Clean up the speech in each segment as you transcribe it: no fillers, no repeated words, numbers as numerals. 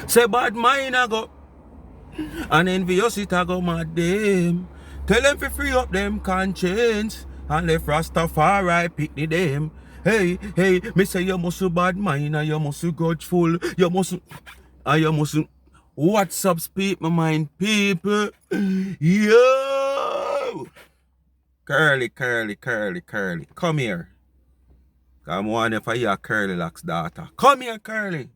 Say bad mind I go. And envious it I go mad them. Tell them to free up them conscience. And left Rastafari pick the them. Hey, hey, me say you must bad mind and you must grudgeful. You must what's up speak my mind people. Yo! Curly. Come here. I'm wondering if I hear Curly Lock's daughter. Come here, Curly.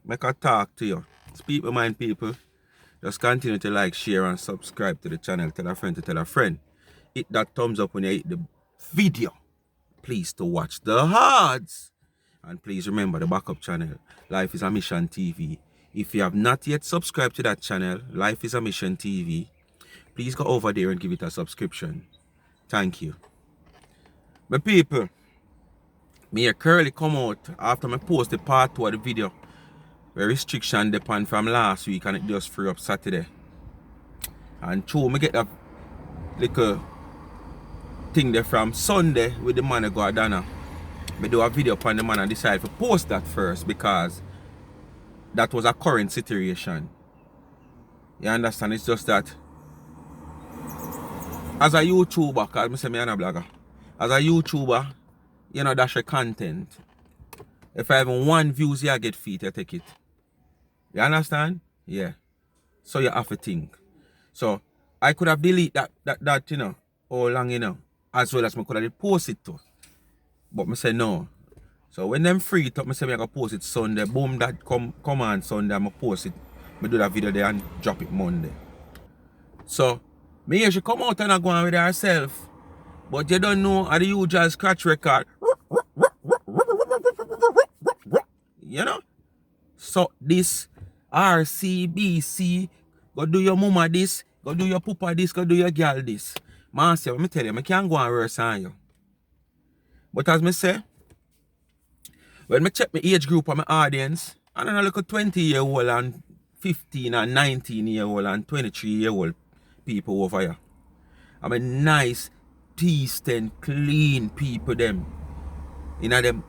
Make a talk to you. Speak my mind, people. Just continue to like, share, and subscribe to the channel. Tell a friend to tell a friend. Hit that thumbs up when you hit the video. Please to watch the ads. And please remember the backup channel, Life is a Mission TV. If you have not yet subscribed to that channel, Life is a Mission TV, please go over there and give it a subscription. Thank you. My people, me Curly come out after I post the part 2 of the video. The restriction depend from last week and it just free up Saturday. And true, me get that little thing there from Sunday with the man I go Dana. Me do a video upon the man and decide to post that first because that was a current situation. You understand? It's just that as a YouTuber, because I say I'm a blogger, as a YouTuber, you know, that's your content. If I have 1 views, I get feet, I take it. You understand? Yeah. So you have to think. So I could have deleted that you know, all long, you know, as well as I could have post it too. But I say no. So when them free it up, I say I can post it Sunday. Boom, that come on Sunday, I'm post it. I do that video there and drop it Monday. So me she come out and I go on with herself. But you don't know how the usual scratch record. You know? So this RCBC, go do your mama this, go do your papa this, go do your girl this. Man say, let me tell you, I can't go and worse on you. But as me say, when I check my age group of my audience, I don't know, look at 20-year-old and 15 and 19-year-old and 23-year-old people over here. I mean nice, decent, clean people them. You know them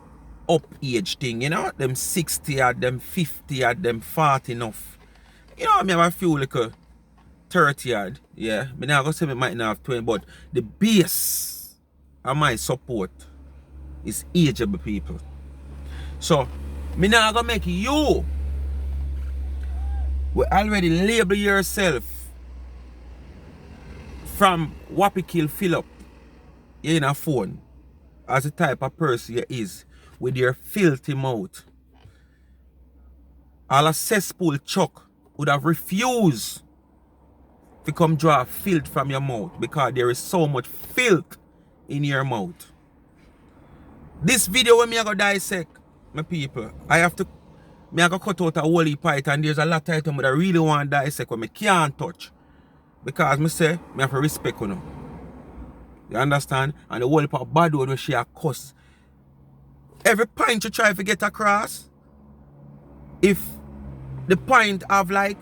up age thing, you know, them 60 or them 50 or them 40 enough. You know, I mean, I have a few like a 30 odd, yeah. I now go say I might not have 20, but the base of my support is ageable people. So, me now gonna make you will already label yourself from Wappy Kill Fill Up in a phone as the type of person you is with your filthy mouth. All a cesspool chuck would have refused to come draw filth from your mouth because there is so much filth in your mouth. This video when me I go dissect, my people, I have to cut out a whole heap of it, and there's a lot of items that I really want to dissect when I can't touch. Because I say, I have to respect you. You understand? And the whole heap of bad word where she a cuss. Every point you try to get across, if the point have like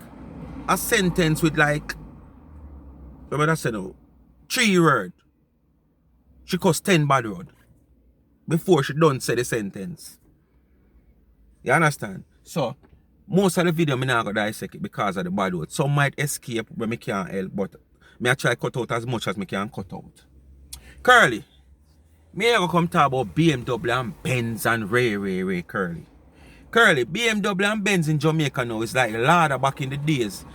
a sentence with like, what I say now, 3 words, she cuss 10 bad word before she done say the sentence. You understand? So, most of the video me not go dissect it because of the bad word. Some might escape when me can't help, but me I try cut out as much as me can cut out. Curly, me I go come talk about BMW and Benz and Ray Curly. Curly, BMW and Benz in Jamaica now is like Lada back in the days,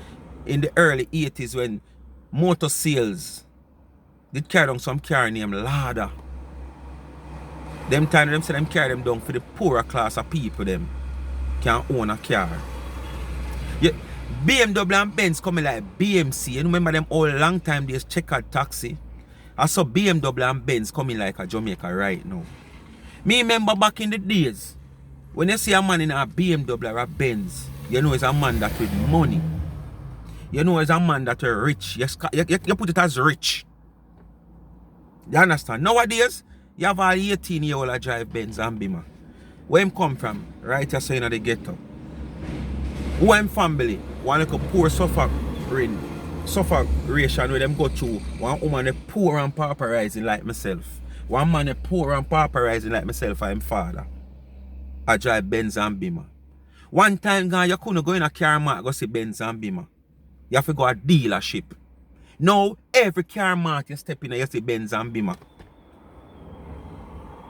in the early 80s when motor sales did carry down some car named Lada. Them time them say them carry them down for the poorer class of people them can own a car. Yeah, BMW and Benz coming like BMC. You remember them all long time days checkered taxi. I saw BMW and Benz coming like a Jamaica right now. Me remember back in the days, when you see a man in a BMW or a Benz, you know it's a man that with money. You know it's a man that is rich. You put it as rich. You understand? Nowadays, you have a 18-year-old that drive Benz and Beamer. Where him come from? Right here saying at the ghetto. Who him family? One like a poor suffering where them go through. One woman a poor and pauperizing like myself. One man a poor and pauperizing like myself and him father. I drive Benz and Beamer. One time, you couldn't go in a car mark go see Benz and Beamer. You have to go a dealership. Now, every car mark you step in, you see Benz and Beamer.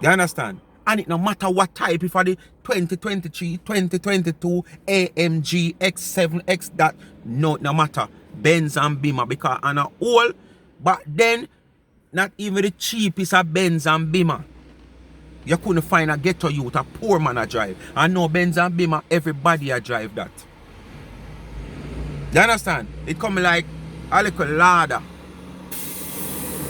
You understand? And it no matter what type, if for the 2023, 2022, AMG, X7, X that, no matter. Benz and Beamer, because on a whole, but then, not even the cheapest of Benz and Beamer. You couldn't find a ghetto youth, a poor man a drive. And no Benz and Beamer, everybody a drive that. You understand? It come like a little ladder.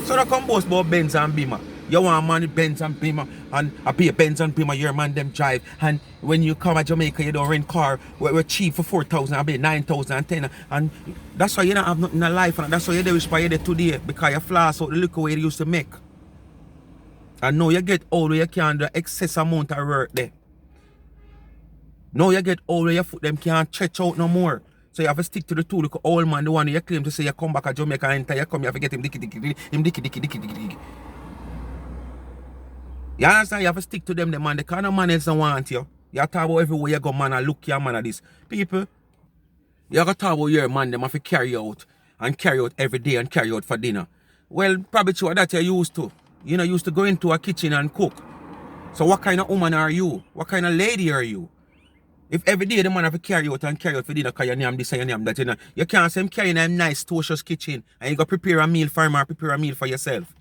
So they come boast about Benz and Beamer. You want money Benz and Beamer, and I pay Benz and Beamer, your man them drive. And when you come to Jamaica, you don't rent car. We're cheap for 4,000, I pay 9,000 and 10. And that's why you don't have nothing in life. And that's why you do wish by you today, because you floss out the liquor way you used to make. And now you get older, you can't do excess amount of work there. Now you get older, your foot them can't stretch out no more. So you have to stick to the two little old man, the one you claim to say you come back to Jamaica and enter, you come, you have to get him dicky. You understand? You have to stick to them, the man. The kind of man else don't want you. You have to talk about everywhere you go, man, and look your man at this. People, you have to talk about your man, them have to carry out every day and carry out for dinner. Well, probably true that you're used to. You know, used to go into a kitchen and cook. So what kind of woman are you? What kind of lady are you? If every day the man have to carry out for dinner because you name this and you name that, you can't say him carrying a nice, tortuous kitchen and you go prepare a meal for him or prepare a meal for yourself.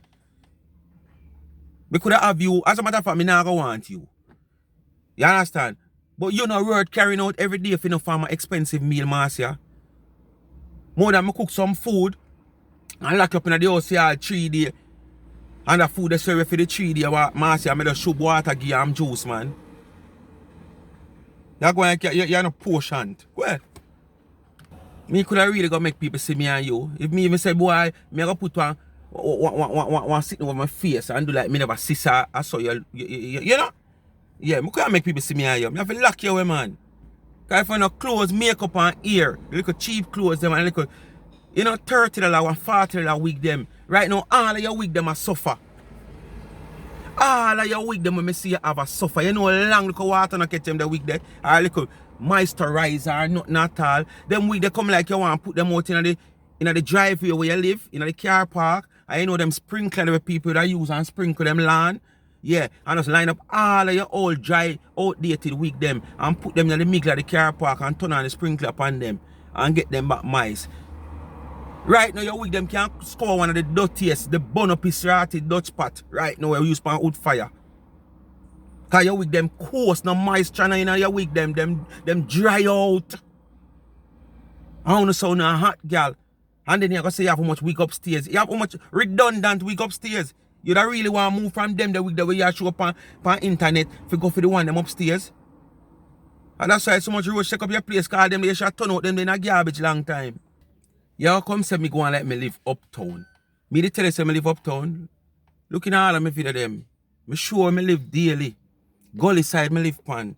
We could have you, as a matter of fact, me not gonna want you. You understand? But you know worth carrying out every day if you know for my expensive meal, Marcia. More than me cook some food and lock up in the house here 3 days. And the food they serve for the 3 days, Marcia, I just shove water, give him juice, man. You're going to you're not portioned. Well, me could have really go make people see me and you. If me even say, boy, me go put one sitting over my face and do like me never see I saw you know? Yeah, me could have make people see me and you. Me have to lock you away, man. Because if I no clothes, makeup and ear, little cheap clothes them and little, you know, $30 and $40 wig them. Right now, all of your wig them are suffer. All of your wig them when me see you have a suffer. You know, long little water and catch them the wig there. Or little moisturizer or nothing at all. Them wig they come like you want to put them out in the driveway where you live, in the car park. And you know them sprinkler the people that use and sprinkle them lawn. Yeah, and just line up all of your old dry, outdated wig them and put them in the middle of the car park and turn on the sprinkler upon them and get them back mice. Right now, your wig them can score one of the dirtiest, the bun up his rotted Dutch pot. Right now, we use pan wood fire. Cause your wig them coarse, no moisture in your wig them dry out. I don't know so no hot girl. And then you're gonna say you have how much wig upstairs. You have how much redundant wig upstairs. You don't really want to move from them the wig the way you show up on internet if you go for the one them upstairs. And that's why so much rush check up your place, call them they should turn out them in a garbage long time. Y'all come say me go and let me live uptown. Me they tell you say me live uptown. Looking at all of my video them. Me sure me live daily. Gully side me live pan.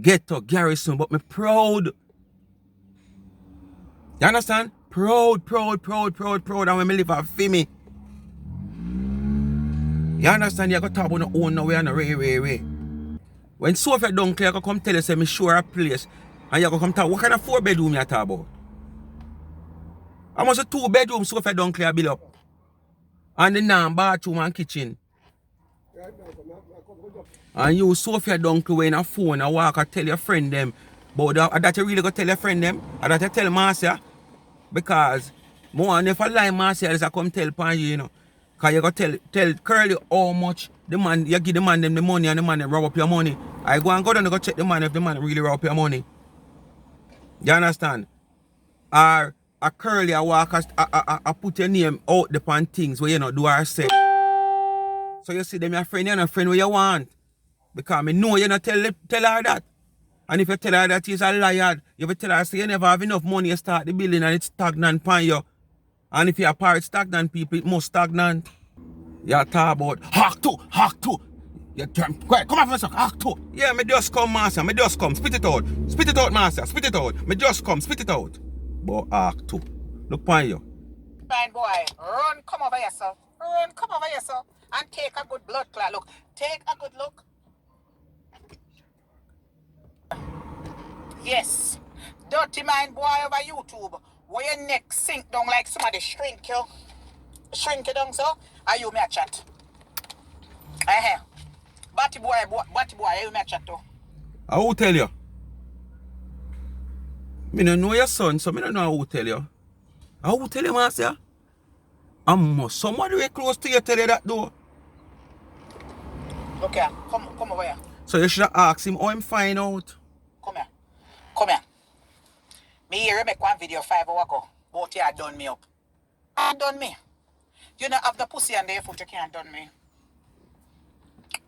Ghetto, Garrison, but me proud. You understand? Proud. And when me live at Fimi. You understand? You got to talk about no own no way and no way. When Sophia don't clear, I come tell you say me sure a place. And you go come talk, what kind of 4-bedroom you talk about? I must a 2-bedroom Sophia don't clear bill up. And the bathroom and kitchen. And you Sophia don't clear in a phone and walk and tell your friend them. But that you really go tell your friend them? And that you tell Marcia? Because more and if I lie Marcia is I come tell pan you know. Cause you go tell Curly how much the man you give the man them the money and the man them rob up your money. I go down and go check the man if the man really rob up your money. You understand? Or a Curly I walk I put your name out the pan things where you know do or say. So you see them your friend, you're not friend where you want. Because me know you not tell her that. And if you tell her that she's a liar, you will tell her say you never have enough money to start the building and it's stagnant pan you. And if you're a part stagnant people, it must stagnant. You talk about hack to. You turn quiet, come on for a second, hack to. Yeah, me just come, master, me just come, spit it out, master, spit it out. Me just come, spit it out. But hack to. Look upon you. Fine boy, run, come over here, sir. And take a good blood clot. Look, take a good look. Yes. Dirty mind boy over YouTube. Where your neck sink down like somebody shrink you. Shrink it down so. Are you me a chat? Batty boy, are you me a chat too? I will tell you. Me don't know your son, so me don't know who tell you. I will tell you, Marcia. Somebody way close to you tell you that though. Okay, come over here. So you should have asked him how him find out. Come here. Me here make one video 5 hours ago. Both you had done me up. And done me. You don't have the pussy on your foot, you can't done me.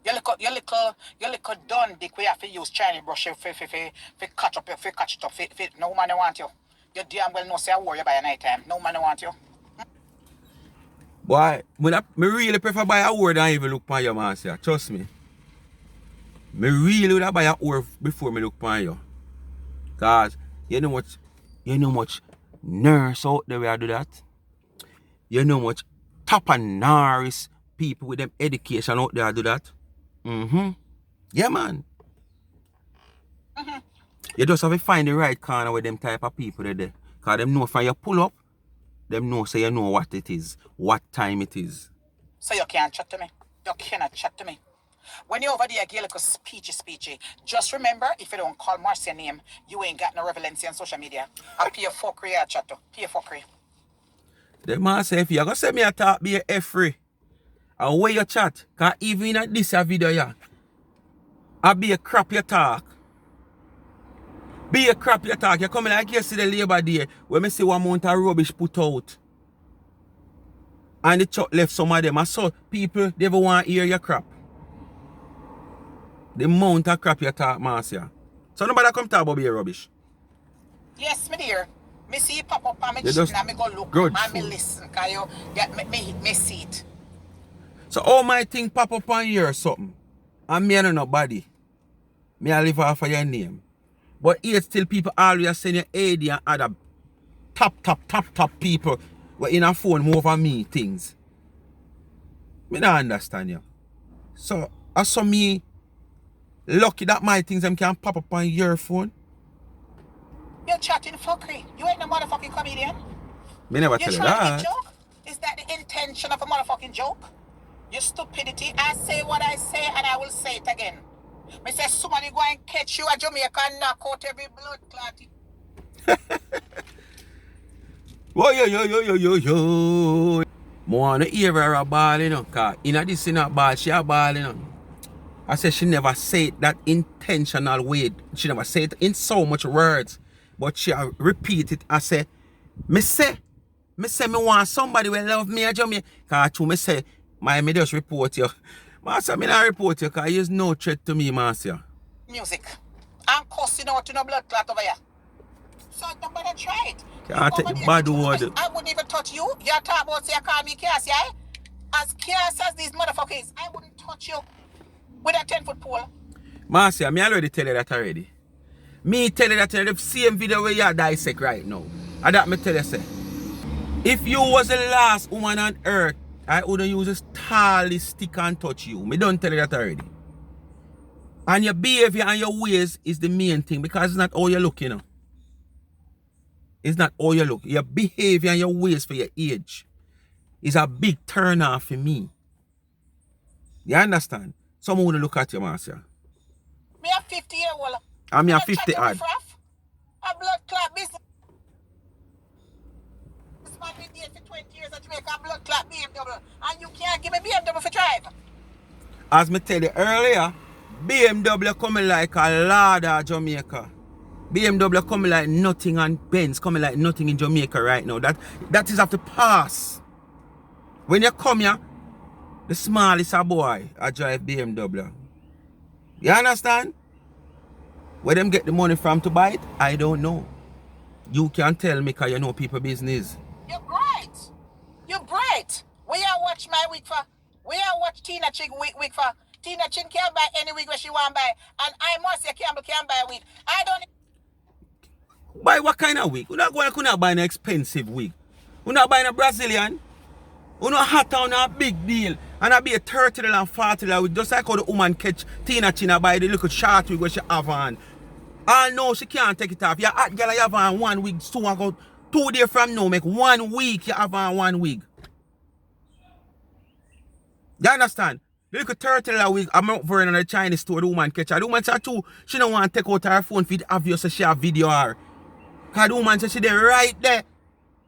Your little done dick we have to use Chinese brush for catch up, catch it up. No man want you. You damn well know say I worry by night time. No man want you. Boy, me really prefer buy a word than even look for you, Marcia. Trust me. Me really would buy a word before me look for you. Cause you know much nurse out there where I do that. You know much top and nurse people with them education out there do that. Yeah, man. You just have to find the right corner with them type of people there. Cause them know from you pull up, them know so you know what it is, what time it is. So you can't chat to me. You cannot chat to me. When you're over there, get like a speechy. Just remember, if you don't call Marcia name, you ain't got no relevancy on social media. I'll pay your fuckery at chat to. Pay your fuckery. The man say if you gonna say me a talk, be a free. And where you chat, cause even in this video, yeah, I be a crap you talk. Be a crap you talk. You coming like yesterday Labor Day, when me see one amount of rubbish put out. And the truck left some of them. I saw people, they ever want to hear your crap. The amount of crap you talk, Marcia. So nobody come talk about your rubbish. Yes, me dear. Me see it pop up on me chin and me go look and me listen. Cause you get me see it. So all my thing pop up on you or something. And me and nobody. Me I live off of your name. But here still people always send you AD and other top people were in a phone move over me things. Me don't understand you. So I saw me lucky that my things them can pop up on your phone. You're chatting fuckery. You ain't no motherfucking comedian. Me never tell you that. Joke? Is that the intention of a motherfucking joke? Your stupidity. I say what I say and I will say it again. Me say somebody go and catch you at Jamaica and knock out every blood clot. Whoa, yo. More on the hear her a ball, you know, cause in this in a ball, she a ball, you know. I said she never say it that intentional way. She never say it in so much words. But she repeat it. I say me want somebody will love me at Jamaica. Cause to me say, me just report you. Master, me not report you because there's no threat to me, Master. Music. I'm cussing out to no blood clot over here. So nobody try it. Can't take the bad word. I wouldn't even touch you. You talk about say you call me Cassie, eh? As Cassie as these motherfuckers, I wouldn't touch you with a 10-foot pole. Master, me already tell you that already. Me tell you that in the same video where you dissect right now. And that me tell you say. If you was the last woman on earth, I wouldn't use a tallest stick and touch you. Me don't tell you that already. And your behavior and your ways is the main thing because it's not how you look, you know. It's not how you look. Your behavior and your ways for your age is a big turn off for me. You understand? Someone will look at you, Marcia. Me a 50-year-old. I'm a 50 odd. A blood clot business. Man been there for 20 years at Jamaica, a blood clot BMW, and you can't give me BMW for drive. As me tell you earlier, BMW coming like a ladder Jamaica. BMW coming like nothing and Benz coming like nothing in Jamaica right now. That is have to pass. When you come here, the smallest a boy I drive BMW. You understand? Where them get the money from to buy it, I don't know. You can tell me because you know people business. You're bright. You're bright. Where you watch my wig for? Where you watch Tina Chin wig for? Tina Chin can't buy any wig where she want buy. And I must say Campbell can't buy a wig. I don't... Buy what kind of wig? You not buy an expensive wig. You not buying a Brazilian. You know hot on a big deal. And I be a $30 and $40 wig. Just like how the woman catch Tina Chin buy the little short wig where she have on. I know she can't take it off. You hot girl, you have on 1 week, 2 days from now, make 1 week, you have on 1 week. You understand? The little turtle wig, I'm out for in the Chinese store, the woman catch her. The woman said too, she don't want to take out her phone for it obvious so she have video her. Because the woman said she there right there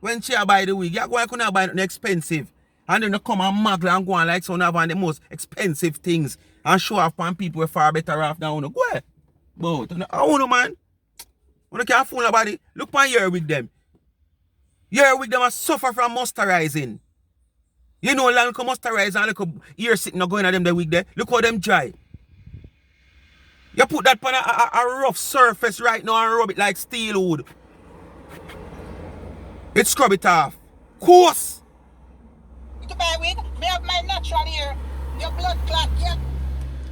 when she buy the wig. You go and couldn't buy nothing expensive. And then you come and muggle and go and like some of the most expensive things and show off on people who are far better off than you. Go ahead. But I don't know, man. You can't fool nobody. Look on your wig them. Your wig them are suffer from moisturizing. You know, like moisturizer and like ear sitting going at them the wig there. Look how them dry. You put that on a rough surface right now and rub it like steel wood. It scrub it off. Course. To buy wig, me have my natural hair. Your blood clot, yeah.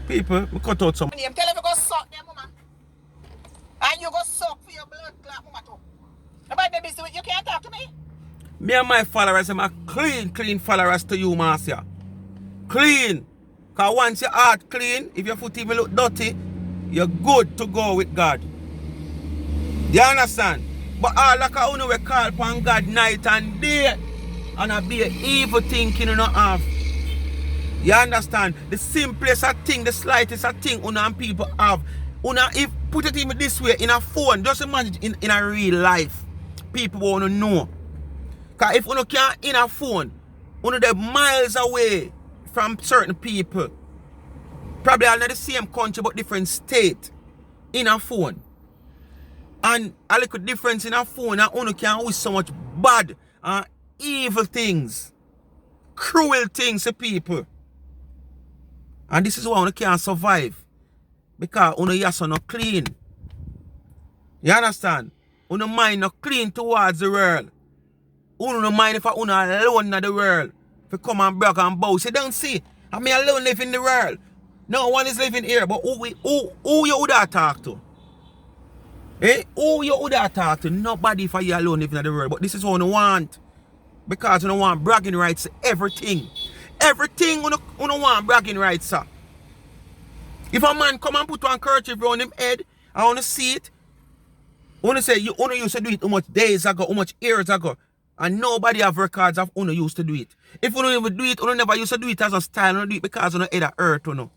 People, we cut out some. Tell you to go suck them, mama. And you go suck for your blood clot, mama too. Nobody the business, you can't talk to me. Me and my followers, I'm a clean followers to you, Marcia. Clean. Because once your heart clean, if your foot even look dirty, you're good to go with God. You understand? But all like I only we call upon God night and day. And I be an evil thinking you not have. You understand? The simplest thing, the slightest thing and people have. If put it even this way, in a phone, just imagine in a real life. People want to know. Because if you can't in a phone, they're miles away from certain people. Probably all in the same country but different state in a phone. And a little difference in a phone and you can wish so much bad and evil things. Cruel things to people. And this is why you can't survive. Because you are not clean. You understand? You mind not clean towards the world. You don't mind if you are alone in the world. If you come and brag and boast. You don't see. I mean alone live in the world. No one is living here. But who you would have talk to? Eh? Who you would have talk to? Nobody if you alone living in the world. But this is what you want. Because you don't want bragging rights to everything. Everything you don't want bragging rights, sir. If a man come and put one kerchief around him head, I want to see it. I want to say, you only used to do it how much days ago, how much years ago. And nobody have records of who used to do it. If you don't even do it, you never used to do it as a style, you do it because you head of earth, you know.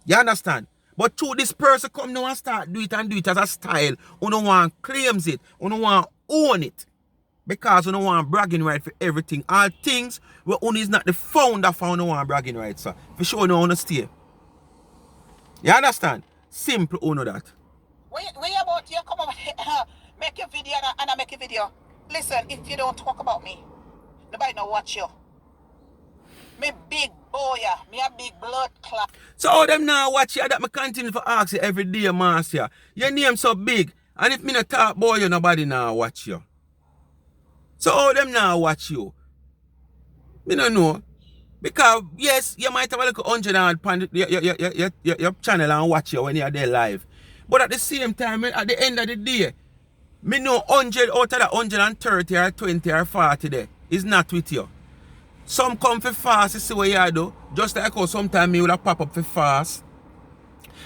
You understand? But through this person come now and start do it as a style, you don't want claims it, you don't want own it. Because you don't want bragging right for everything. All things where you is not the founder for you don't want bragging right, sir. For sure you don't want to stay. You understand? Simple you know that. Where about you come over make a video and I make a video. Listen, if you don't talk about me, nobody know watch you. Me big boy, me a big blood clot. So all them now watch you that me continue to ask you every day, Marcia. Your name so big. And if me not talk boy, you nobody now watch you. So all them now watch you. Me don't know. Because yes, you might have a little 100 on your channel and watch you when you're there live. But at the same time, at the end of the day, me know 100 out of that 130 or 20 or 40 there is not with you. Some come for fast, you see what you do. Just like how sometimes me will pop up for fast.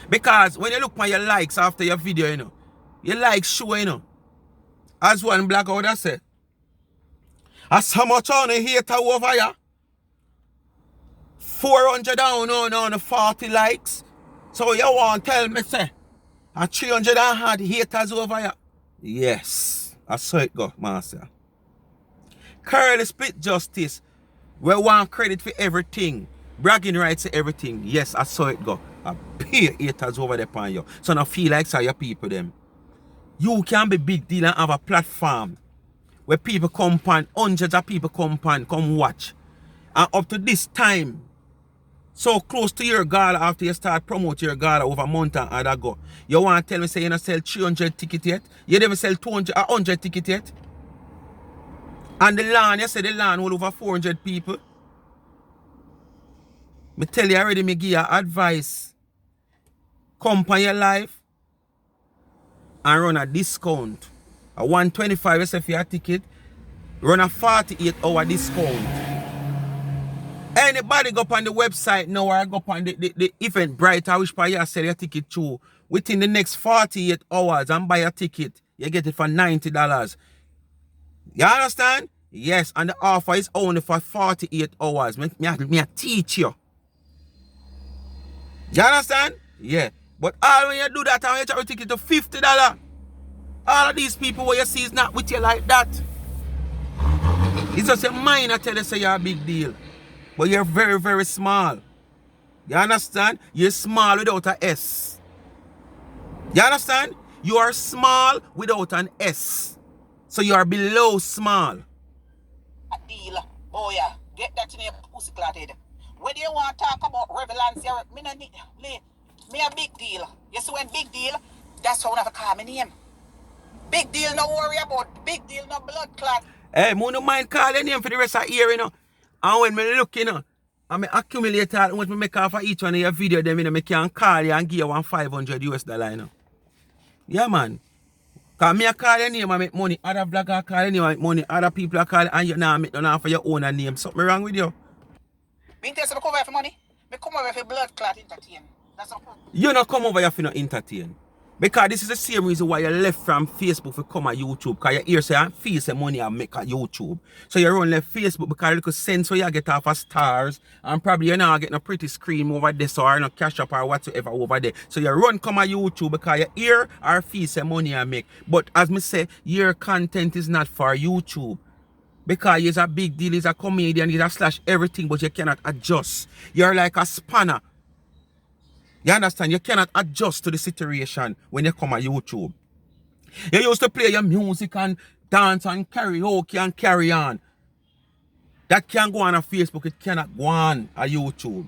Because when you look at your likes after your video, you know, your likes show, you know. As one black out that said. As how much on a hater over here? 400 down on 40 likes. So you want to tell me, say, a 300 and had haters over here? Yes, I saw it go, master. Curly split justice. We want credit for everything. Bragging rights to everything. Yes, I saw it go. I pay haters over there upon you. So now feel like say your people them. You can be big deal and have a platform where people come upon, hundreds of people come upon, come watch. And up to this time, so close to your gala after you start promoting your gala over a month and other go. You want to tell me say you don't sell 300 tickets yet? You never sell 200 or 100 tickets yet? And the land, you say the land will over 400 people. Me tell you already, me give you advice. Come on your life and run a discount. A 125 you say for your ticket, run a 48-hour discount. Any Anybody go up on the website now or go up on the event bright, I wish you sell your ticket to within the next 48 hours and buy a ticket, you get it for $90. You understand? Yes, and the offer is only for 48 hours. Me teach you. You understand? Yeah. But all when you do that, I want you to ticket to $50. All of these people where you see is not with you like that. It's just your mind I tell you say you're a big deal. But you're very, very small. You understand? You're small without a S. You understand? You are small without an S. So you are below small. Deal. Oh yeah. Get that in your pussy clatted. When you want to talk about relevance, me a big deal. You see when big deal, that's how I have to call my name. Big deal, no worry about. Big deal, no blood clot. Hey, I don't mind calling your name for the rest of the year, you know. And when I look, you know, and I accumulate how much I make off of each one of your video, then you know, I can call you and give you $500, you know. Yeah, man. Because me call your name and make money. Other bloggers call your name and make money. Other people are calling and you now make none for your own name. Something wrong with you? Me tell you to come over for money. Me come over for blood clot entertain. That's all. You not come over here for no entertain. Because this is the same reason why you left from Facebook to come on YouTube. Because you hear say I feel some money and make a YouTube. So you run left Facebook because you could sense where you get off of stars. And probably you're not getting a pretty screen over there. So or no cash up or whatsoever over there. So you run come on YouTube because you hear or feel some money and make. But as me say, your content is not for YouTube. Because he's a big deal, he's a comedian, he's a slash everything, but you cannot adjust. You're like a spanner. You understand? You cannot adjust to the situation when you come on YouTube. You used to play your music and dance and karaoke and carry on. That can go on Facebook, it cannot go on YouTube.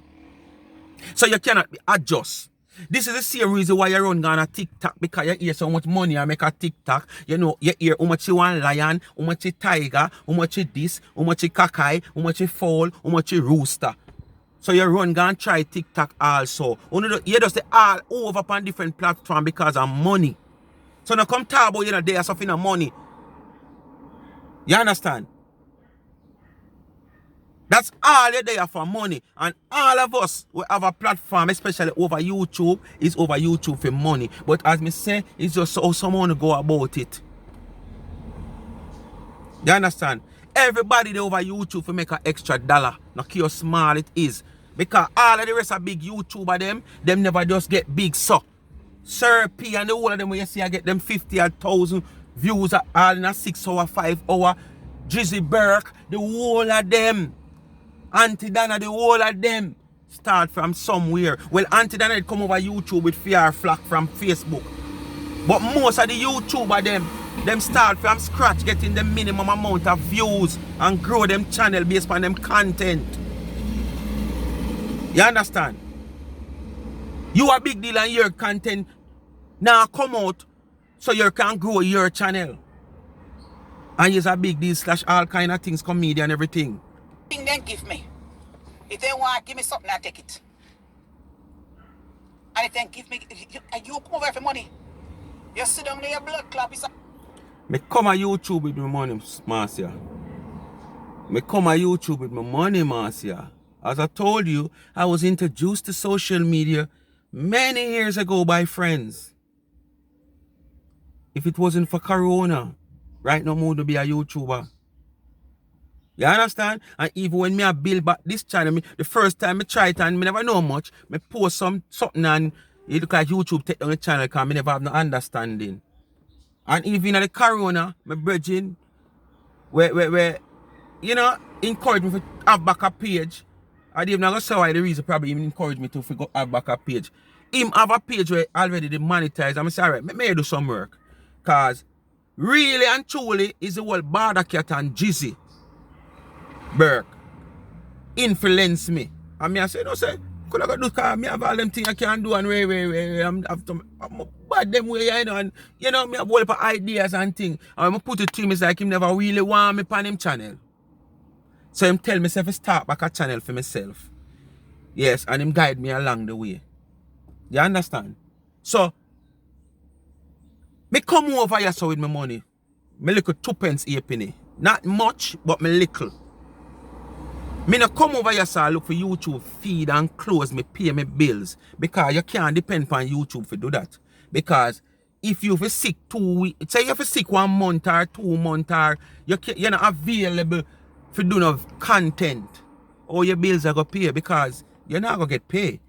So you cannot adjust. This is the same reason why you run on a TikTok, because you hear so much money and make a TikTok. You know, you hear how much you want lion, how much you tiger, how much you this, how much you cockeye, how much you fowl, how much you rooster. So you run and try TikTok also. You just all over on different platforms because of money. So now come talk about you know there's something of money. You understand? That's all you're there for money. And all of us will have a platform, especially over YouTube, is over YouTube for money. But as me say, it's just how someone go about it. You understand? Everybody there over YouTube for make an extra dollar. Now how small it is. Because all of the rest of big YouTuber them never just get big so. Sir P and the whole of them when you see I get them 50,000 views all in a 6 hour, 5 hour. Drizzy Burke, the whole of them. Auntie Dana, the whole of them start from somewhere. Well, Auntie Dana come over YouTube with fear flack from Facebook. But most of the YouTuber them start from scratch, getting the minimum amount of views and grow them channel based on them content. You understand? You a big deal and your content now come out so you can grow your channel. And you're a big deal slash all kind of things, comedian and everything. Then give me. If they want give me something, I take it. And if they give me, you come over for money. You sit down there, your blood clot is. Me come on YouTube with my money, Marcia. Me come on YouTube with my money, Marcia. As I told you, I was introduced to social media many years ago by friends. If it wasn't for Corona, right now I would be a YouTuber. You understand? And even when me I build back this channel, the first time I try it and me never know much, me post something and it look like YouTube take down the channel because me never have no understanding. And even at the Corona, my brethren, where you know, encourage me to have back a page. I didn't even say why the reason probably even encourage me to figure have back a page. Him have a page where already they monetize. I'm saying, alright, may do some work. Cause really and truly is the whole Border Cat and Jizzy Burke influence me. And me I say, no say, could I go do cause me have all them things I can do and I'm bad them way, you know, and you know, me have all of ideas and things. And I put it to him, it's like him never really want me on him channel. So him tell myself to start back a channel for myself. Yes, and him guide me along the way. You understand? So, me come over here so with my money. Me little 2 pence a penny. Not much, but me little. Me no come over here, sir, look for YouTube feed and close me, pay me bills. Because you can't depend on YouTube to do that. Because if you for sick 2 weeks, say you for sick 1 month or 2 months or you're not available for do no content, all your bills are going to pay because you're not going to get paid.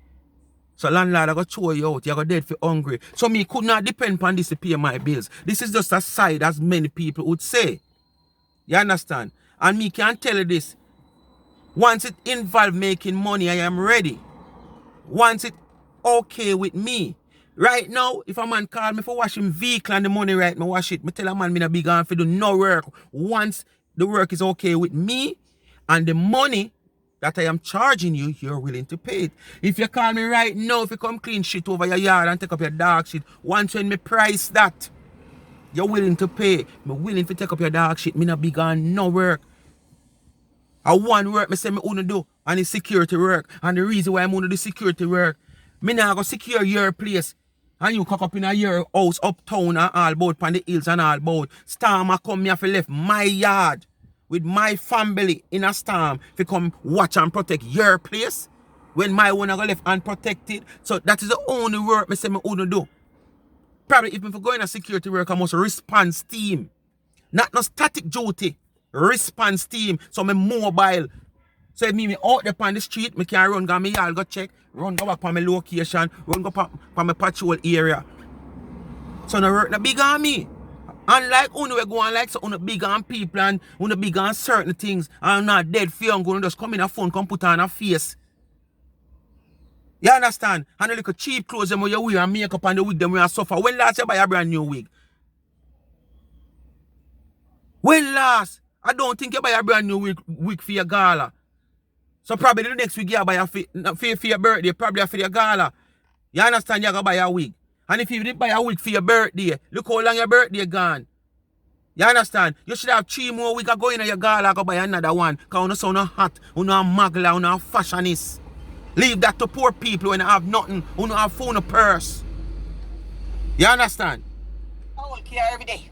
So landlord are going to throw you out, you're going to dead for hungry. So me could not depend on this to pay my bills. This is just a side as many people would say. You understand? And me can tell you this. Once it involves making money, I am ready. Once it okay with me. Right now, if a man call me for washing vehicle and the money right, me wash it. Me tell a man me not be gone for do no work. Once the work is okay with me and the money that I am charging you, you're willing to pay it. If you call me right now, if you come clean shit over your yard and take up your dog shit, once when me price that, you're willing to pay. Me willing to take up your dog shit. Me not be gone no work. I one work me say me wanna do and it's security work. And the reason why I'm gonna do security work, me now go secure your place. And you cock up in your house uptown and all about on the hills and all about. Storm a come here for left my yard with my family in a storm to come watch and protect your place. When my one go left unprotected. So that is the only work me say me wanna do. Probably if me for going a security work, I must response team. Not no static duty. Response team. So me mobile. So if me out there on the street, me can run go me yard, go check, run go back on my location, run go on my patrol area. So no work no big on me. Unlike uno we go on like so uno big on people and uno big on certain things and not dead fear and go just come in a phone, come put on a face. You understand? And the little cheap clothes them you wear and makeup and the wig them we suffer. When last you buy a brand new wig? When last? I don't think you buy a brand new wig for your gala. So probably the next week you buy a for your birthday, probably for your gala. You understand? You're going to buy a wig. And if you didn't buy a wig for your birthday, look how long your birthday gone. You understand? You should have 3 more weeks going in your gala, go buy another one. Because you sound hot, you know magla, you know fashionist. Leave that to poor people when they have nothing, you know have phone a purse. You understand? I will care every day.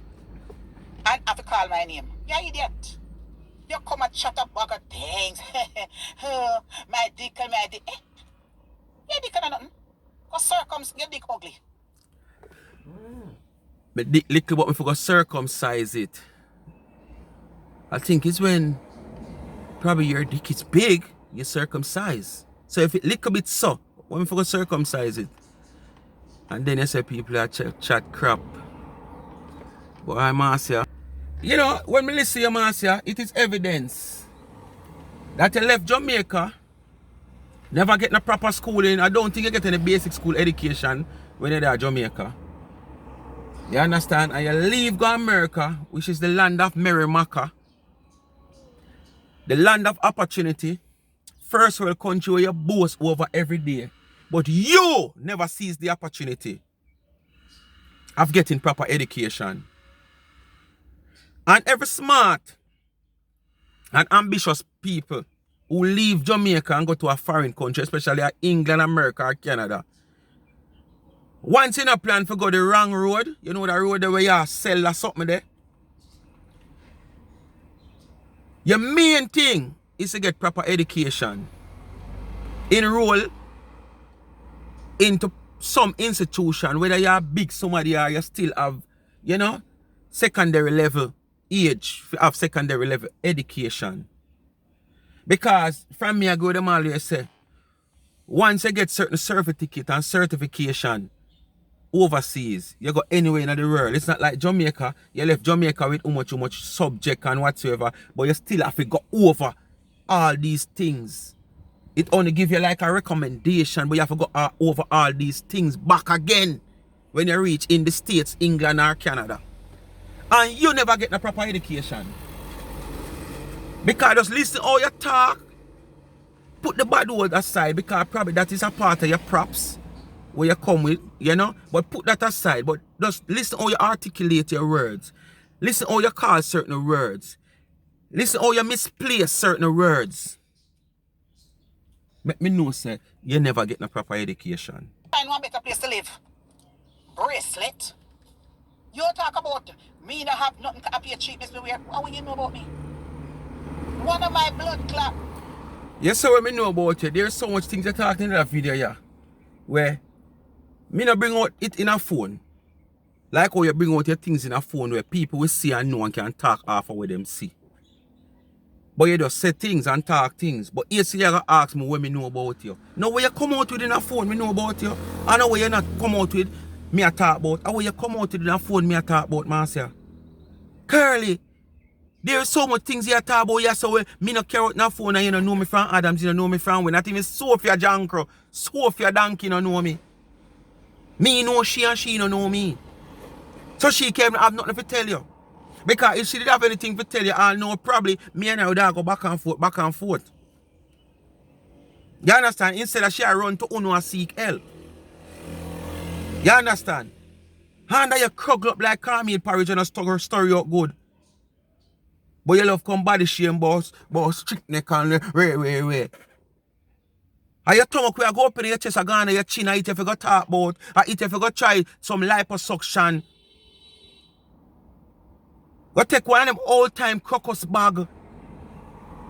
And have to call my name. You idiot. You come and shut up bag of things. My dick and my dick. Your dick and nothing. Because your dick ugly. But dick little but me forgot circumcise it. I think it's when probably your dick is big, you circumcise. So if it little bit so, when we forgot circumcise it. And then you say people are chat crap. But I'm Marcia. You know, when we listen to Marcia, it is evidence that you left Jamaica, never get no proper schooling. I don't think you get any basic school education when you're there at Jamaica. You understand? And you leave go America, which is the land of Merrimaca, the land of opportunity, first world country where you boast over every day. But you never seize the opportunity of getting proper education. And every smart and ambitious people who leave Jamaica and go to a foreign country, especially England, America, or Canada, once in a plan for go the wrong road, you know the road where you sell or something there, your main thing is to get proper education. Enroll into some institution, whether you're big somebody or you still have, you know, secondary level age of secondary level education. Because from me I go to them always say, once you get certain certificate and certification overseas, you go anywhere in the world. It's not like Jamaica, you left Jamaica with too much subject and whatsoever, but you still have to go over all these things. It only give you like a recommendation, but you have to go over all these things back again when you reach in the States, England or Canada. And you never get the proper education. Because just listen how you talk. Put the bad word aside, because probably that is a part of your props where you come with, you know. But put that aside. But just listen how you articulate your words. Listen how you call certain words. Listen how you misplace certain words. Make me know, sir, you never get no proper education. Find one better place to live. Bracelet. You talk about me not have nothing to appear cheap this way. What will you know about me? One of my blood clot. Yes, sir, what me know about you. There's so much things you're talking in that video, yeah. Where me not bring out it in a phone. Like how you bring out your things in a phone where people will see and know and can talk half of what them see. But you just say things and talk things. But you see, you gotta ask me what me know about you. Now where you come out with in a phone, me know about you. I know where you not come out with, me I talk about. And where you come out with in a phone, me I talk about, Marcia. Curly, there's so much things you talk about, yeah, so me not care out in a phone and you don't know me from Adams, you don't know me from when. Not even Sophia Jankro, Sophia Donkey don't know me. Me know she and she don't know me. So she can't have nothing to tell you. Because if she did have anything to tell you, I know probably me and her would go back and forth, back and forth. You understand? Instead of she run to Uno and seek help. You understand? And you cruggle up like Carmel porridge and a story out good. But you love come body shame, boss, strict neck and way. And your tongue will go up in your chest again and your chin and eat if you go talk about, or eat if you go try some liposuction. Go take one of them old time crocus bag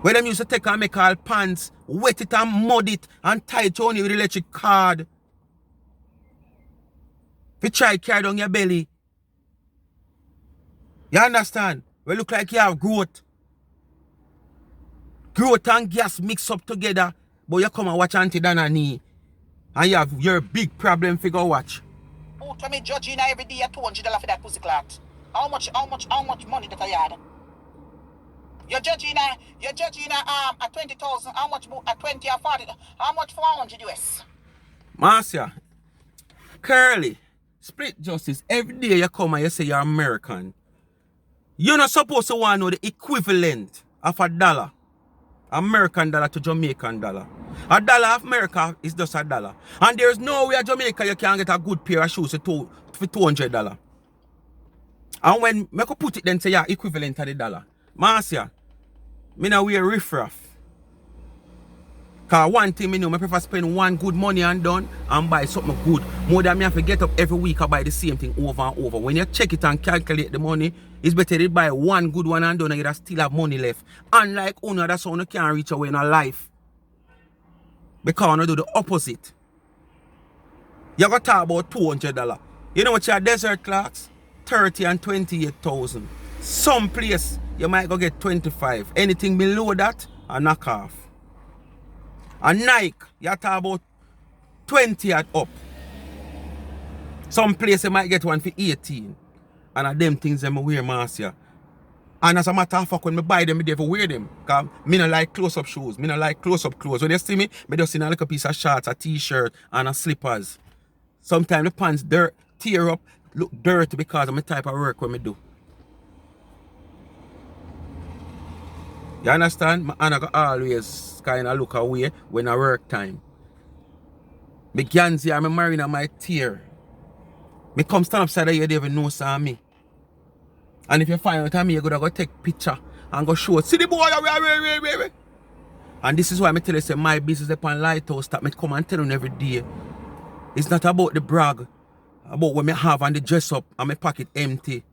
where them used to take and make all pants, wet it and mud it and tie it on you with electric cord. If you try carry down your belly. You understand? We look like you have growth. Growth and gas mix up together. But you come and watch Auntie Dana knee. And you have your big problem figure watch. Oh, to me judging every day at $200 for that pussy clot. How much money that I had? You're judging at 20,000. How much at 20 or 40? How much for 100 US? Marcia, Curly, split justice. Every day you come and you say you're American. You're not supposed to want to know the equivalent of a dollar. American dollar to Jamaican dollar. A dollar of America is just a dollar. And there's no way in Jamaica you can get a good pair of shoes for $200. And when I could put it then say yeah, equivalent to the dollar. Marcia, me now wear riffraff. Cause one thing me know, I prefer spend one good money and done and buy something good. More than me have to get up every week and buy the same thing over and over. When you check it and calculate the money, it's better to buy one good one and done and you still have money left. Unlike Uno, that's how you can't reach away in a life. Because you do the opposite. You got to talk about $200. You know what your desert clocks? 30 and 28,000. Some place you might go get 25. Anything below that, a knock off. A Nike, you talk about 20 and up. Some place you might get one for 18. And of them things them I wear, Marcia. And as a matter of fact, when I buy them, I never wear them. Because I don't like close-up shoes. I don't like close-up clothes. When you see me, I just see a little piece of shorts, a t-shirt, and a slippers. Sometimes the pants tear up, look dirty because of my type of work when I do. You understand? My hand always kind of look away when I work time. My Ganzi and my marina might tear. Me come stand upside of you, they even know saw me. And if you find out me, you gotta go take picture and go show it. See the boy, wait. And this is why I tell you, say my business upon Lighthouse that me come and tell you every day. It's not about the brag, about what me have and the dress up and my pocket empty.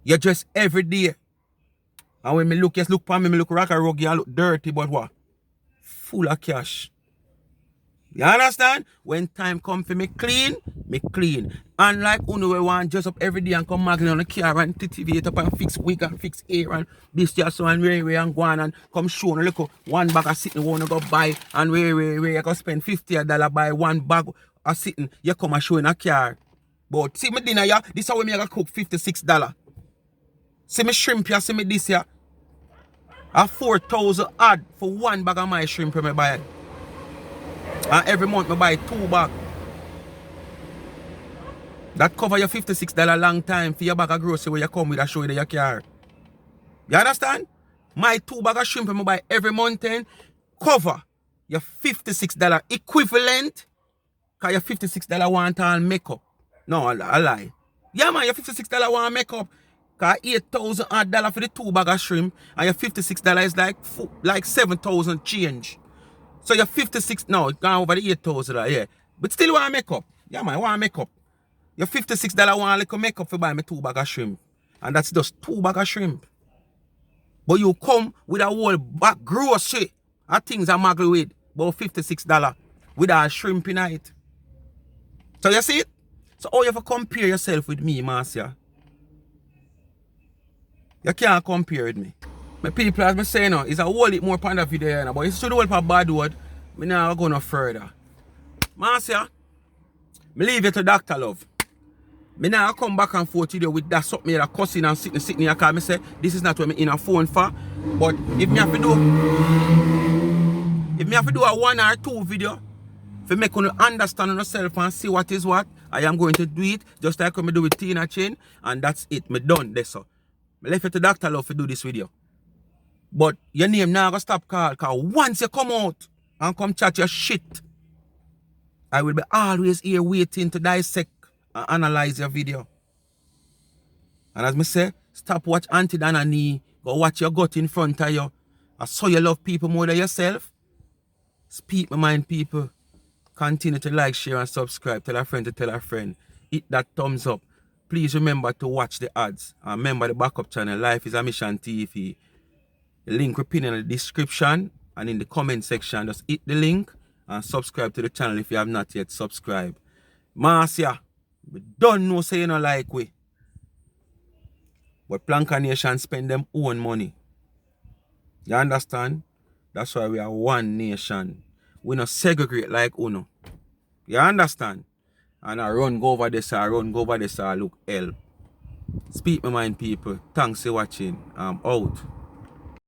You dress every day. And when me look, yes, look for me look rock and ruggy and look dirty, but what? Full of cash. You understand? When time come for me clean, me clean. Unlike Uno we want dress up every day and come magling on the car and TV it up and fix wig and fix hair and this just so and way and go on and come show and look one bag of sitting wanna go buy and way you go spend $50 buy one bag of sitting, you come and show in a car. But see me dinner yeah, this is how me I cook $56. See me shrimp here, see me this here. A 4,000 odd for one bag of my shrimp me buy. And every month I buy 2 bags. That cover your $56 long time for your bag of grocery where you come with a show in your car. You understand? My 2 bags of shrimp I buy every month then cover your $56 equivalent. Because your $56 want all makeup. No, I lie. Yeah man, your $56 want makeup. Because $8,000 odd for the 2 bags of shrimp and your $56 is like 7,000 change. So your 56, no, it's gone over the 8,000, yeah. But still want makeup. Yeah man, want makeup. Your $56 want a little makeup for buy me 2 bags of shrimp. And that's just 2 bags of shrimp. But you come with a whole bag grocery And things are muggle with about $56 with a shrimp in it. So you see it? So how you have to compare yourself with me, Marcia? You can't compare with me. My people, as I say now, it's a whole lot more panda video here, but it's still the whole for bad word. Me not go no further. Marcia, me leave you to Dr. Love. Me now come back and forth with you with that something that cussing and sitting here, because me say this is not what me in a phone for. But if me have to do a 1 or 2 video for make you understand yourself and see what is what, I am going to do it just like when I do with Tina Chin, and that's it. Me done this. So I left it to Dr. Love to do this video. But your name now gonna stop call, because once you come out and come chat your shit, I will be always here waiting to dissect and analyze your video. And as me say, stop watch Auntie Danani, go watch your gut in front of you. I saw you love people more than yourself. Speak my mind, people. Continue to like, share, and subscribe. Tell a friend to tell a friend. Hit that thumbs up. Please remember to watch the ads. And remember the backup channel, Life is a Mission TV. The link will pin in the description and in the comment section. Just hit the link and subscribe to the channel if you have not yet subscribed. Marcia, we don't know say you don't like we. But Planka Nation spend them own money. You understand? That's why we are one nation. We not segregate like Uno. You understand? And I run go over this, I run go over this, I look hell. Speak my mind, people. Thanks for watching. I'm out.